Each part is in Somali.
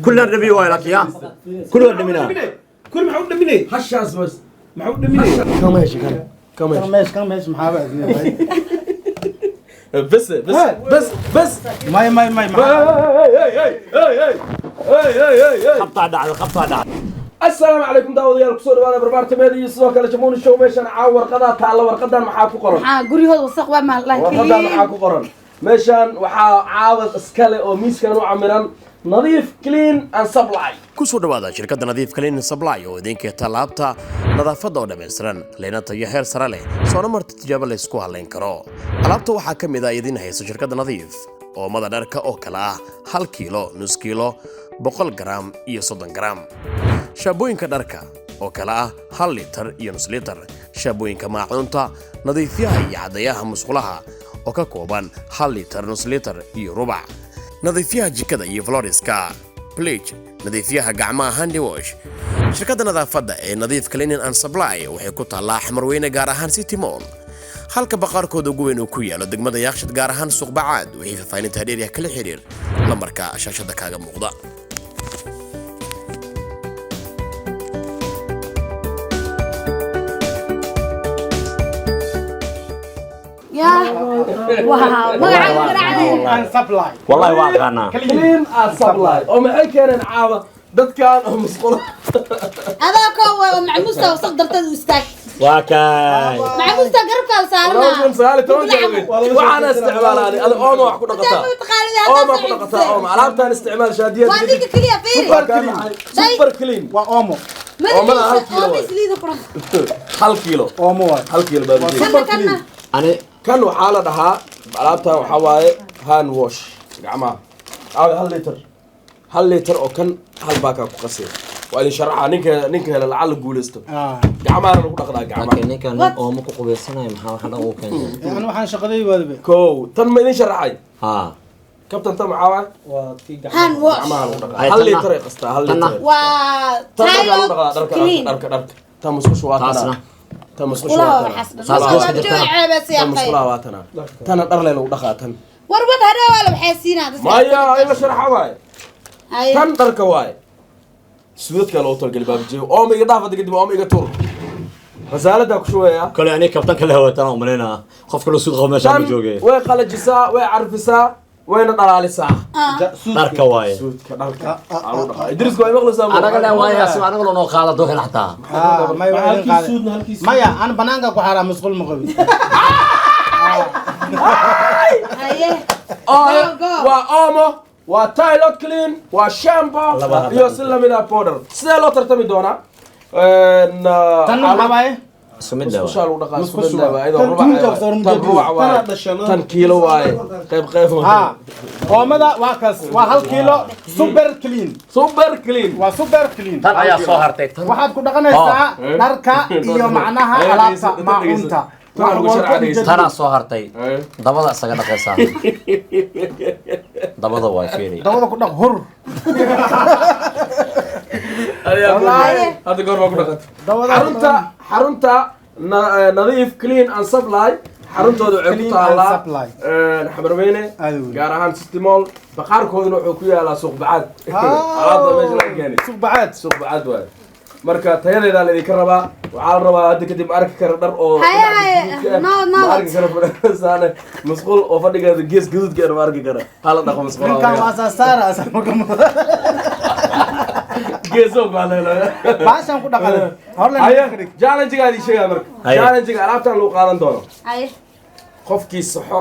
كلنا نبي وياك يا كلنا نبينا كل معود دمني هشاس بس معود دمني كم محابة بس ماي خبطة دعوة خبطة دعوة السلام عليكم داوديال كسور وانا بربارتي ميدي sidoo kale jamuun show meeshan caaw warqada taalo warqadan maxaa ku qoran guriyooda wasaq waa ma warqadan maxaa ku qoran meeshan waxaa caawad iskale oo miiskan u camiran nadiif clean and supply kusoo dhawaada shirkadda nadiif clean and supply oo idinka talaabta nadaafadda oo dhameystiran leena tayo heer sare leh soo marta tijaabo la isku haleyn karo alaabta waxaa ka mid ah idin hayso shirkadda nadiif oo mada dharka oo kala ah 1 kiilo nus kiilo 100 gram iyo 30 gram shaabooyinka dharka oo kala ah 1 litir iyo nus litir shaabooyinka maacuunta nadiifiyaha iyo cadayaha musqulaha oo ka kooban 1 litir nus litir iyo rubac nadiifiyaha jikada iyo floriska bleach nadiifiyaha gacmaha handy wash shirkadda nadaafadda ee nadiif cleaning and supply waxay ku taallaa xamarweyne gaar ahaan city mall halka baqaarkooda ugu weyn uu ku yaalo degmada yaaqshid gaar ahaan suuq bacaad wixii faafinta dheeriya kala xiriir lambarka shaashada kaaga muuqda والله واقعنا clean and supply oo maxay keeneen caawa dadkan oo musqula هذا كوا معموسة وصق درتد وستاك واكاي معموسة قربك وصارنا سؤال وأنا استعمال هذه أوما وحكو نقطة أوما وحكو نقطة أوما علامتها استعمال شادية واديك كليا فين سوبر كلين وأومو ما هل كيلو أومو هل كيلو بابي سوبر كلين أنا كانوا حالة دها علامتها وحواي هان ووش جماعة هل لتر أو كان هل باكا قصير وأنا شرحها نينك لعل جولستو جماعة أنا بقول أخذها جماعة لكن كان أومو كقبل سنة محاول حدا أو كان أنا وحنا شغلي وذبي كو تنمي شرحي ها كابتن تم معاه هان وش هل لتر قصته هل لتر و تايلو درك تمسكوش واتنا تمسكوش والله واتنا حسب بس يا تمسكوش أخي واتنا تنا درلي لو دخاتن وربط هذا ولا بحسين هذا ما يا أيوة شرحها واي تن درك واي سويت كلا أوتر قلب بجيو أمي قدافة تقدم أمي قطور رسالة داك شوية كل يعني كابتن كله هو ترى مننا خف كل سوق خمسة شام بيجوجي وين خلج ساعة وين عرف ساعة وين طلع ساعة دارك واي سويت كدارك إدريس قوي مغلس أنا قال واي أسمع أنا قال إنه خالد دوخ حتى ما يبغى ما يا أنا بنانك وحرا مسؤول مغبي وأمه وتايلوت كلين وشامبو يوصل من البودر سيلو ترتمي دونا تنو حباي سمد ده تن كيلو واي قيب ها وماذا واكس وهل كيلو سوبر كلين وسوبر كلين تن أيا صهر تك waxaad ku dhaqanaysaa dharka iyo macnaha alaabta maacunta ترى صهرتي دبضة سجنا قيسان دبضة واي فيري dabada ku dhaq hur هذا قرب كده حرنتا نظيف كلين أند سبلاي حرنتا عقطة الله حمروينه جارهان ستيمول بقار كودنا حكوية على سوق بعد هذا مجال يعني سوق بعد واي marka tayadeeda la idin raba waxa la rabaa hadda kadib arki kara dhar oo arki kara fadhiisana masquul oo fadhigeeda gees gaduudka ee arki kara hala dhaqo masquul ninkan waa saara asama kuma geeso qaalana baashan ku dhaqaday hor la challenge-ga ay sheegay marka challenge-ga alaabtan loo qaadan doono qofkii saxo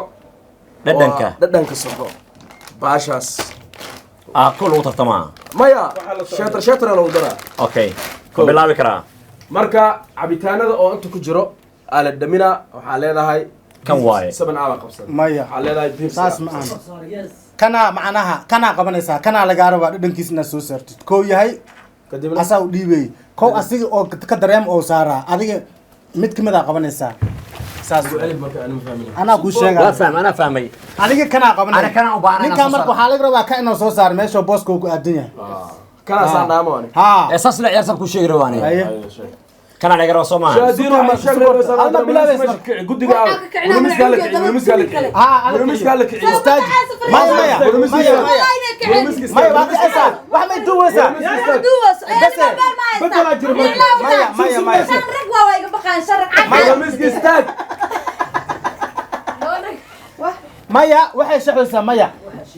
dhadhanka saxo baashaas كل وتر تمام maya shatar loo dara أوكي بالله بكرة marka cabitaanada oo inta ku jiro ala dhamina waxa leedahay كم واي 7 aa qabsan maya waxa leedahay beef saas ma aan kana macnaha kana qabanaysaa kana laga rabaa dhadhankiisna soo saartid koo yahay kadibna asaa u dhiibay koo asiga oo ka dareem oo saara adiga mid kamid ah qabanaysaa saas marka aan fahmin ana ku sheegay أنا فاهمي adiga kana qabanay أنا كان أبغى أنا ninka marka waxa laga rabaa ka inuu soo saar meesha booska uu ku aadan yahay kana saan dhaamo ani ha أساس لا يرسل كل شيء رواني كان على جرا سوما شادينو ما شغله بس انا بلا قدي ولمس قال لك ولمس قال لك ولمس قال لك استاذ مايا مايا واحد اسال واحد ما يدوسها يا دوس انا ما بدنا اجرب مايا رقوا وايق بقى شرق ما ولمس استاذ مايا waxay shaqaysaa maya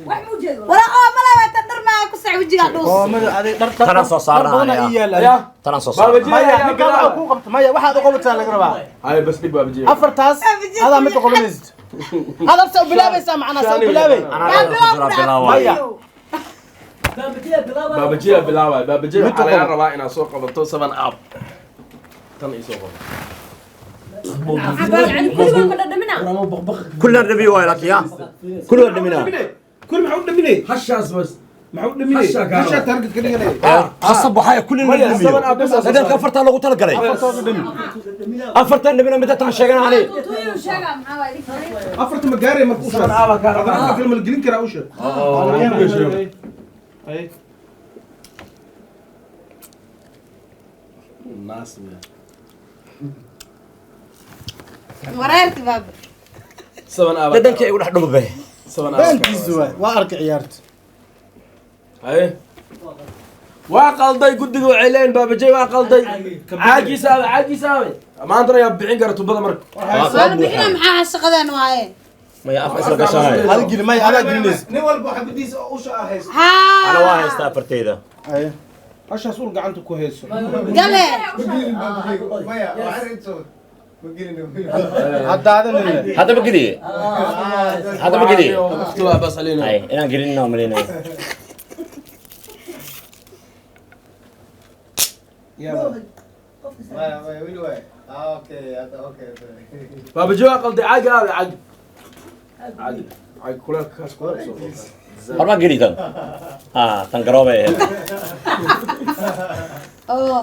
wax mu jeedo wala ma la tadar ma ku sac wajiga dhus ترى سو صارنا يا ترى سو صارنا maya ninka waxa ku qabta maya waxaad u qabataa laga rabaa هاي بس دي بابجي afartaas hada mid qabanaysid hada soo bilaabaysa macna soo bilaabay انا maya بابجي على ربا انا سو قبطو 7 اب تن اي سو كلنا نبي ويلك يا كلنا نبينا كل معود دمني هشاس بس معود دمني هشا تارجت كدغني خصب وحايا كلنا نبي هذا كفرت لو قلت لك افرت نبينا متى تشيغنا عليه افرت مقاري مركوش انا كلمه الجلين كرا وش اي الناس وريرت باب 7 اب ددنك يقول حدو به 7 اب بانكيز وارك عيارت اي وقلدي قدق وعلين بابجي وقلدي عاجي ساوي ما انت يا بخين كرتو بدا مرك انا بخينا maxaa shaqadeen waaye ما يا افسر قشاي هذا جيل ما هذا جيلنيس nin walba xabadiisa u shaqahays انا واحد استافرتيدا اي هشا سول غعنت ku heeso gale maya waxarinto هذا هذا هذا بقدي هذا بقدي اختوا بس علينا اي انا قلنا وملينا يا maya wiil way okay okay بابجي وقلدي عاج كلك كاس ما قلي تن تنقروبه oo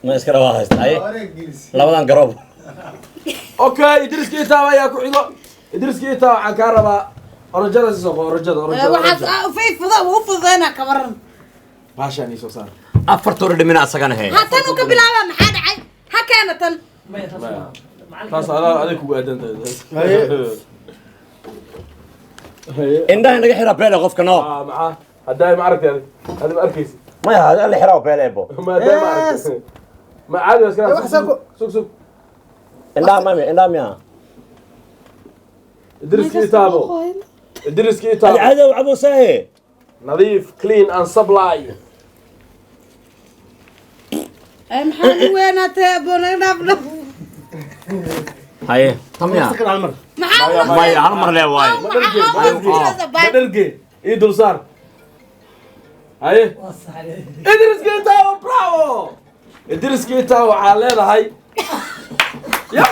ما اسكر واحد اي wareeg لبدان قروب اوكي ادريس كيتا يا كحيدو ادريس كيتا waxaan ka rabaa orajada soo orajada waxaad fi fuda u fudana kabaran baashan isoo saar افرتور دمنا اسغان هي hatan u ka bilaaba maxaa dhacay ha keenatan taas adeeg ku aadantahay عندها نجح حرا بيلا قف كنو معاه هداي ما عرفت هذا ما اركيس ما هذا اللي حرا بيلا ابو ما هداي ما عرفت ما عادي بس كان سوق عندها مامي عندها ميا ادريس كيتا هذا وابو ساهي نظيف كلين ان سبلاي ay maxaa weenatay bonagna هاي طميا سكر على المر maxaa ما هي هالمر لا واي بدرجي اي دول صار هاي ادريس كيتا برافو ادريس كيتا waxaa leedahay يا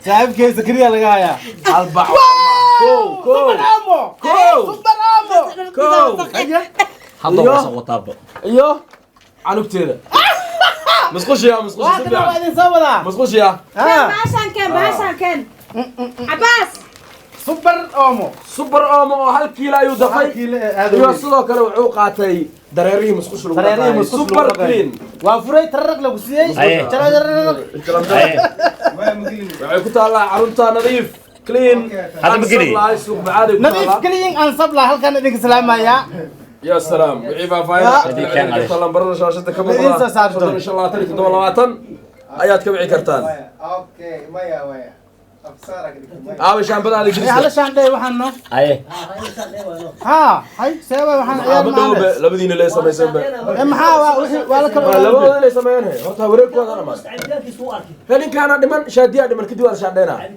صاحب كيس سكريا لغايا البع كو هذا وصل وطاب ايوه عنugteeda مسخوش يا واحد وين صولا مسخوش يا baashan keen cabaas سوبر اومو سوبر اومو هل كيلو ayuu dafay iyo sidoo kale wuxuu qaatay dareerihii مسخوش lagu dareerihii super clean waa furay taraq lagu siiyay waxay ku taalaa carunta nadiif clean هذا بقلي nadiif clean aan sabla halkan idin salaamaya يا سلام وعيبا فايدة طلع برا شاشة كاميرا إن شاء الله تريد دول لواتن آيات كبعي كرتان okay maya maya afsara عشان بدأ لي جلسة على شان داي waxaan اي ها هاي سبب waxaan ciyaar بدو لبدين ليس ما يسمى maxaa waa la kala لبدين ليس ما ينهي هرتا وريك وهذا أنا ما هل كان دمن شادية دمن كدي ولا شادينا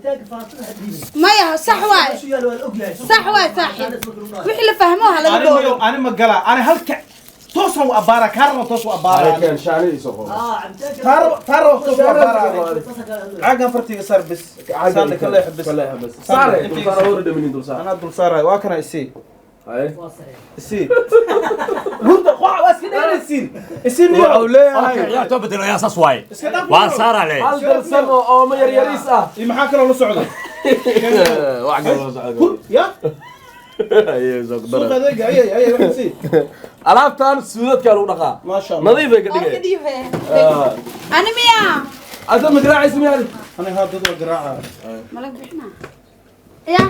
maya sax waay saaxiib wixii la fahmo hala aniga ani ma gala ani halka toosan u abara karno toos u abara كان شاني يسوق taro toos u abara عاقا فرتي صار بس صار كله يحبس صار صار ورد من دول صار انا دول صار واكنا يسي هاي يسي ورد قوا واسكنا يسي وعوليه يا توبت يا ساسواي وان صار عليه هل درسن أو ما يريس maxaa kale la socdo وعقل ya سوق هذاك اي وحسي alaabtan suudadka lagu dhaqaa ما شاء الله nadiif ay ka dhigay أنا ميا ada magraacaysa miyaad انا هذا قراعه ملك بحنا يا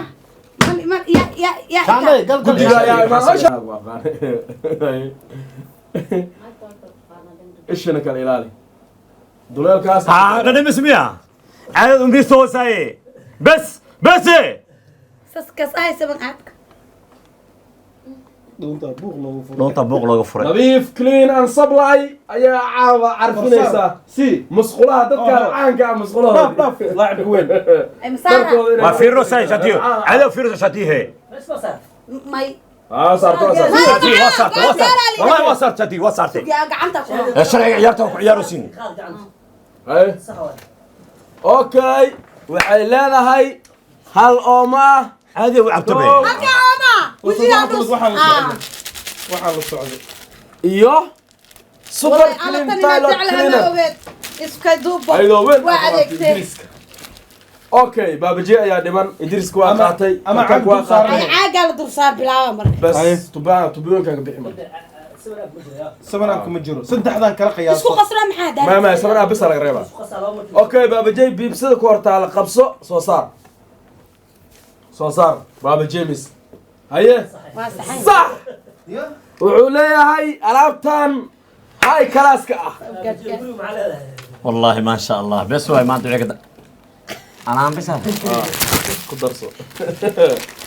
يا تعال قال guddiga ayaa imaanaysa ishana kala ilaali duleelkaas انا مسميها عاد امي صوصاي بس سكس هاي سبق عادك دونت بوق لو لو طبق لو فرق nadiif clean and supply ayaa caawa carfinaysa si musqulaha dadka caanka ah musqulaha طاف لاعب وين أي مسارة ما في روسا شاتيه عاد في روسا شاتيه ماي saarto شاتيه وصلت والله وصلت شاتيه وصلت يا قعنتك الشرع عيارته عيار سين hay okay waxay leedahay hal ooma هذه وعبتبه هكا عما وزي عدوس وحال السعودي iyo super clean toilet cleaner اسكا دوبا ayadoo weyn وعدكتي okay baabaji ayaa dhiman idriska waa qaatay ama Marka waa cag saaran. qaatay أي عاقل درسار بلاوة مرة bas tubooyinka ka bixi marka سمناكم مجرو صدحدان كلا قياس اسكو قصرا محادا ما sabana bis laga reeba okay baabaji biibsada ku hortaala qabso soo saar baaba james haye واسحين صح wuxuu leeyahay alaabtan hay kalaaska ah والله ما شاء الله بس هو ما ادري كذا انا عم بس ku darso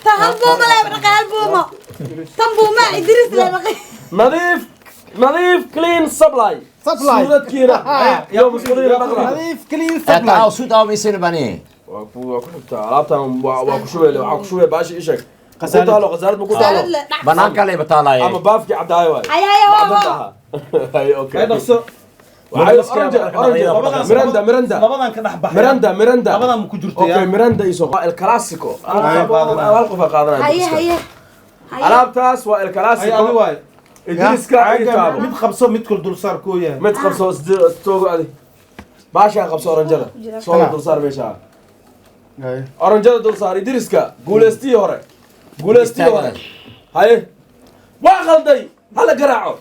تهل بوما لا يبقى هل بوما تنبوما إدريس لا يبقى nadiif clean supply Supply. suudadkiina iyo musquliina dhaqla نظيف كلين تعال سبلاي صوت او بيصير بني waa ku xigtaa alaabtan waa ku shubay waxaa ku shubay baashi ishag Qasaalad. ku taalo qasaalad ma ku taalo بنانك اللي ama بطالع baafki caddaay waay هيا macdanta هيا ahaa hay okay هاي نفسه miranda لبدان كدح بحر miranda لبدان مكو جرتي okay miranda iso el clasico hal qof qaadanaya هيا هيا alaabtaas waa el هاي clasico ادي واي idriska iyo taabo مid qabso mid kul dul saar kooyaa mid qabso stoogo adi baasha qabso oranjada soo dul saar meesha هاي oranjada dul saar idriska guuleystii hore haye waa qalday hala garaaco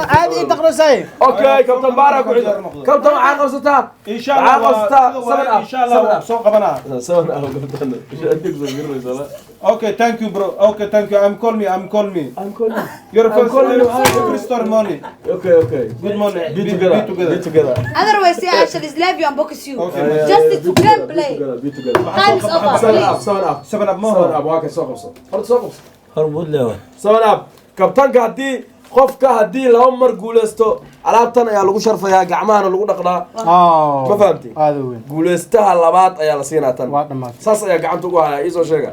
هذه تقرا سايف okay kabtan baara ku xiga kabtan waxaa qabsataa ان شاء الله ان شاء الله سوق بنا saban ah kabtan adig soo giraysa اوكي ثانك يو برو اوكي ثانك يو ام كول مي يور فيرست ستور موني okay جود موني be together otherwise I actually slap you and box you Okay. just to play be together time is over please 7 اب مو waa ka soo qabso horta soo qabso هربود له saban ab kabtanka haddii qofka haddii laba mar guuleysto alaabtan ayaa lagu sharfayaa gacmahana lagu dhaqdaa ma fahamti هذا وين guuleystaha labaad ayaa la siinaa tan waa dhamaad saas ayaa gacanta ugu hayaa iisoo sheega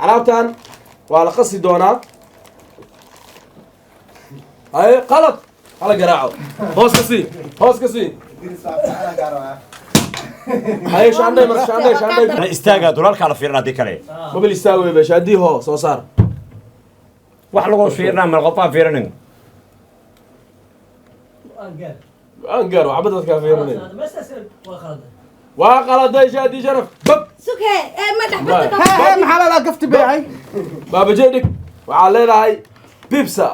alaabtan waa la qasi doonaa haye qalad hala garaaco hoos ka sii haye shaandhay marka shaandhay استاغا دولارك على فيرنا دي كلي mobil istaagay beesha haddii hoo soo saar wax lagu fiirna mal qofa fiirnin aan gaaro waxba dadkaa fiirinay waa qaladay shaadii sharaf bab سكه ما باي. تحبط ها محل لا قفت بيعي baaba jeedhig waxaa leedahay bibsa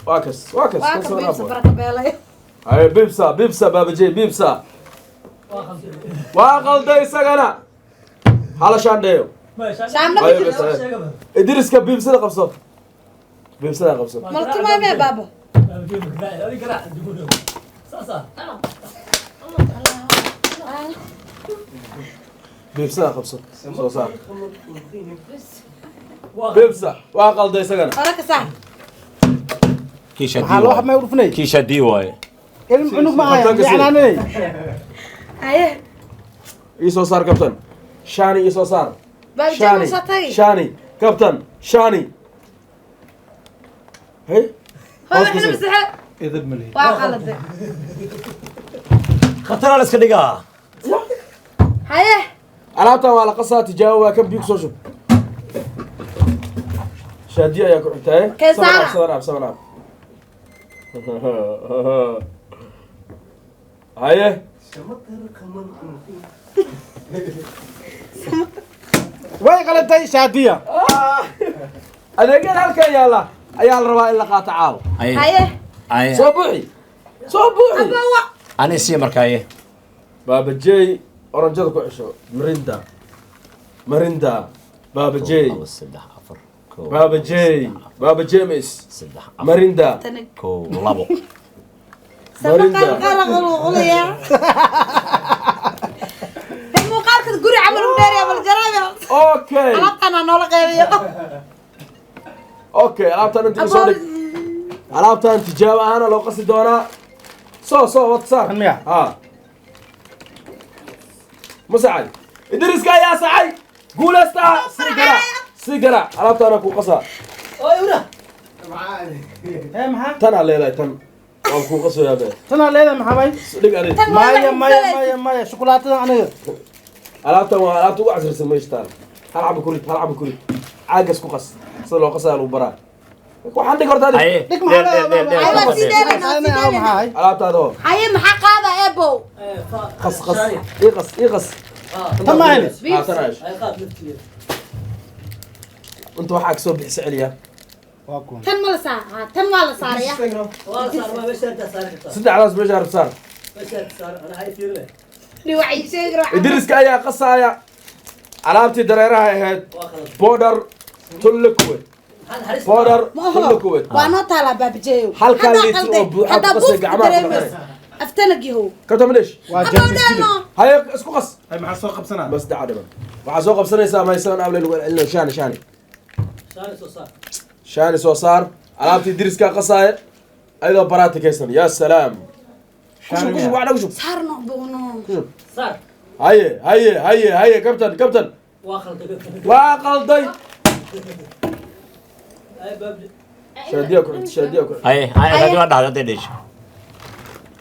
waa kas kan soo واكب naaf بيبس بركه بالله haye bibsa baaba jee bibsa waa qalday isagana hala shaandheeyo شامنا haye بجد bes idriska bibsada qabso ملتي ما يا بابا bibsada qabso soo saar bibsa waa qalday isagana وراك ساعه كيشا دي محل واحد ما يعرفني كيشا دي واي عنق معايا يعني هيا ii soo saar kabtan shani ii soo saar بابا جاي مساتي shani kabtan shani hey هو احنا مسح اذا بملي واقلد خطر على اسكدغا هيا alaabtan waa la qasaa tijaabo waa kan biyo kusoo shub shaadiya ayaa ku xigtaaye Kee saara? saban ab haye way qalatay shaadiya adeegyada halkan yaalla ayaa la rabaa in la qaato caawa haye soo buuxi soo buuxi abawa أنا سي مركاية baaba jey oranjada ku cesho marinda baaba jey سدح أفر كو baaba jey baaba jemis سدح أفر marinda tanag كو لابو sabaqan qaraqul qulaya muuqaalka guri camal u dheer bal jaraayo okay alaabtana noola qeybiyo okay alaabtan inta soo dhig alaabtan tijaabo ahaan loo qasi doonaa soo wad saar kan miya ها مساعد إدريس كا يا سعي قول استا سيجرا عرفت أنا كو قصا ee maxaa تنا ليلة تن أو كو قصا يا بيه tana leedahay maxaa bay دق عليه maya shukulaatada aniga عرفت وعزر سميشتان هلعب كوريت عاقس كو قص صلوا قصا لو برا وحندك ورد هذه أيه dhig maxaa عرفت هذا haye maxaa qaada eebo قص يقص tamaani تناش أنت وحاك سوب سعليا waa kun tan ma la saaraa tan waa la saaraya صدق على سبيش عرف صار dhiwacay sheegro إدريس كا يا قصا يا علامتي دريرها هاد بودر تلكوي بودر تلكوي waa noo taalaa baabajeeyo halkan liitr oo buuxa ku qasay gacmaha aftanagiho كتب ليش waa jeermiskili هاي اسكو قص ay maxaa soo qabsanaa بس دعا دبا waxaa soo qabsanaysaa maysan abla ilno shaani soo saar alaabtii diriska qasaay ayadoo baraati kaysan ya salaam kushub waxna kushub saarno boono haye kabtan waa qalday shaadiya ku أيه هاي هاي هذا تديش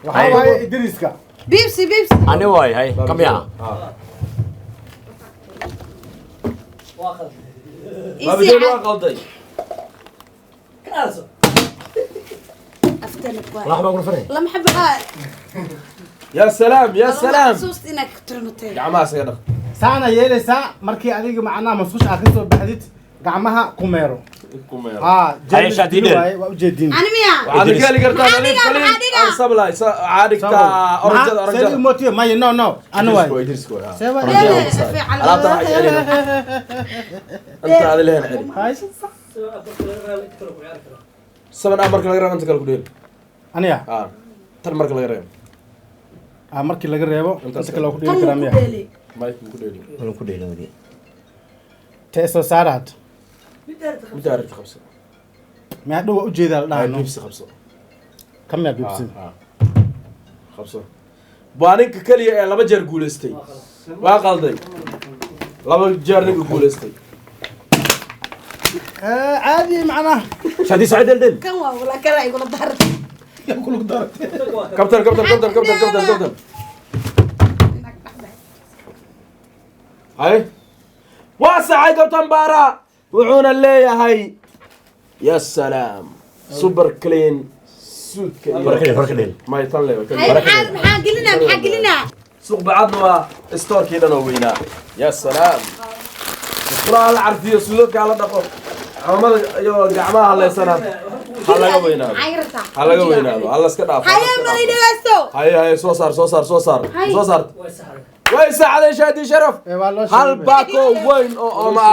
waxaa waaye idriiska bibsi أنا واي هاي كم يا baabajeen waa qalday aftanak waa راح بقول فري lama xabaa ya salaam xasuust inaad ka turmatay gacmaha isaga dhaq saana yeelaysaa markii adiga macnaha masuush aad ka soo baxdid gacmaha ku meero ها هاي شاديد. وجدين ani miya waxaad ka heli kartaa Maxaa nadiif dhigaa, kaliin maxaa dhigaa? aan sablay waxaa dhigtaa oranjada سيد موتي ما نو نو انا واي idrisko ha سيبا alaabta waxaa celina inta aad leeyahay celi هاي saban marka laga reebo inta kale ku dheel انا ha tan marka laga reebo markii laga reebo inta kale ku dhigi karaa miya mike ku dheel أنا كده لودي teeso saaraad mudaarid qabso ma dhow u jeedaa la dhaano bibsi qabso kam ya bibsi qabso waa ninka kaliya ee laba jeer guuleystay waa qalday laba jeer ninka guuleystay عادي معناه شادي سعيد الدل kan waa wala kala igula dar يقول لك دارت kabtan hay waa saacay kabtan baara wuxuuna leeyahay ya salaam super clean suudka فرق دل may tan leeyahay hay maxaa gelinaa suuq bacadna waa stoorkii dhan oo weynaa ya salaam quraal la carfiyo suudadka la dhaqo amada iyo gacmaha haleysana ha laga weynaado ha laga weynaado ha la iska dhaafo haye mali dhageysto haye soo saar way saacadeen shaadi sharaf hal baako weyn oo ooma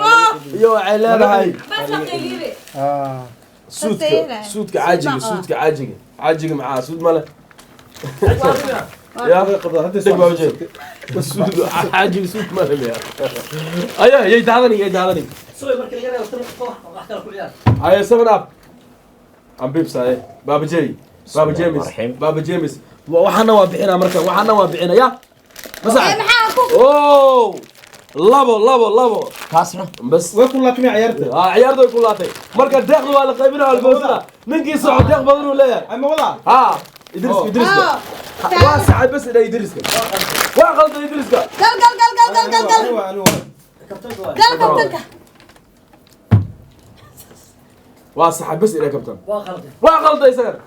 ah iyo waxay leedahay suudka caajiga maxaa suud male يا دق وجهك سود حاجي سود ما له ايوه يدعوني هاي 7 اب ام بيبس هاي بابا جيمس وحنا وابحنا مركا وحنا وابحنا يا بس اوه لابو كاسنا بس وكل لك مي عيرته عيارته كلاتي مركا داخل ولا قيبنا ولا بوسنا ننقي صعود داخل بدل ولا اما والله ها ادريس واسع بس إذا يدرسك واغلط يدرسك قال كابتنك واسع بس إذا كابتن واغلط يصير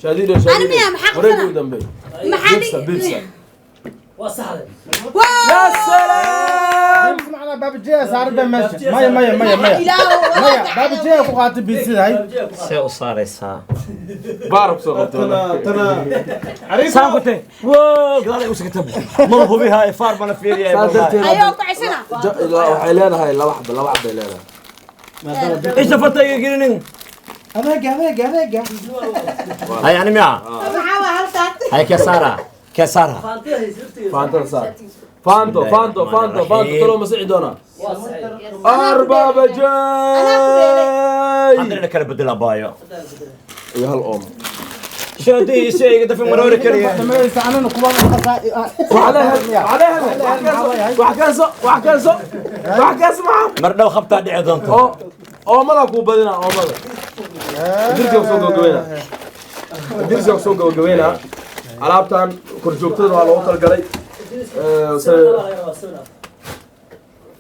شاديد أنا مية محقق وريد سنة. ودنبي محلي بيبسا وصحة يا سلام معنا باب الجيه صار ده ماشي مايا مايا مايا مايا مايا باب الجيه فوقات بيسي هاي سي صار يسا بعرف صرت عريس ساقطه واو قال وش كتب ما هو بها فار انا في أيوة كويسنا لا حيلانا هاي لا واحدة حيلانا ايش دفتة يقولين أبيك هاي يعني ميا معاوة هالسات هاي كسارة فانتو طلعوا مسيحي دونا أربعة جاي عندنا كلب بدل ابايا يا هالأم شادي شيء قد في مرور كريه وحكاسو معه مردو خبطة دي عضنته oo mala ku badina oo mala dirka soo gabagabeyna alaabtan kor joogtada waa loo talgalay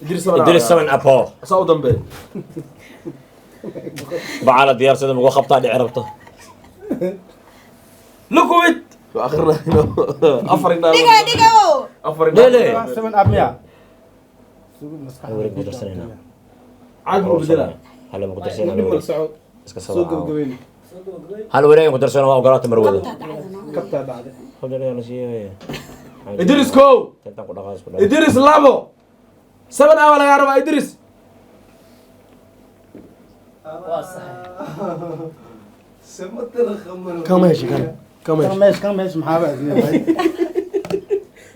إدريس 7 أبو soo dambe بعالة ديار سيدة مقو خبطة دي عربته لكويت واخرنا افرنا دقيقة افرنا ليه 7 أب 100 أوريك مدرسين هنا عاد بدلا هلا مدرسين هنا سعود سوق قوين هل وريك مدرسين ما قرأت مروده كبتها بعد خذ لي أنا شيء ادريس كو ادريس لابو 7 اول يا رب ادريس كم ماشي كم ماشي محابة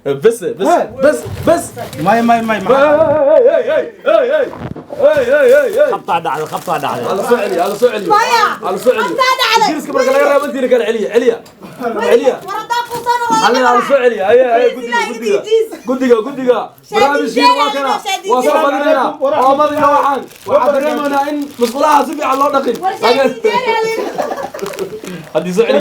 بس ماي خبطة دعوة على سعلي مايا على سعلي علي ادريس كبر قال يا رب انت كان عليا ورا فوسان على سعلي هي قدقة برامج شيء ما كان وصل بدرنا ومضينا وحان وحضرنا ان مسؤولها سبي على الله دقيق هذه سعلي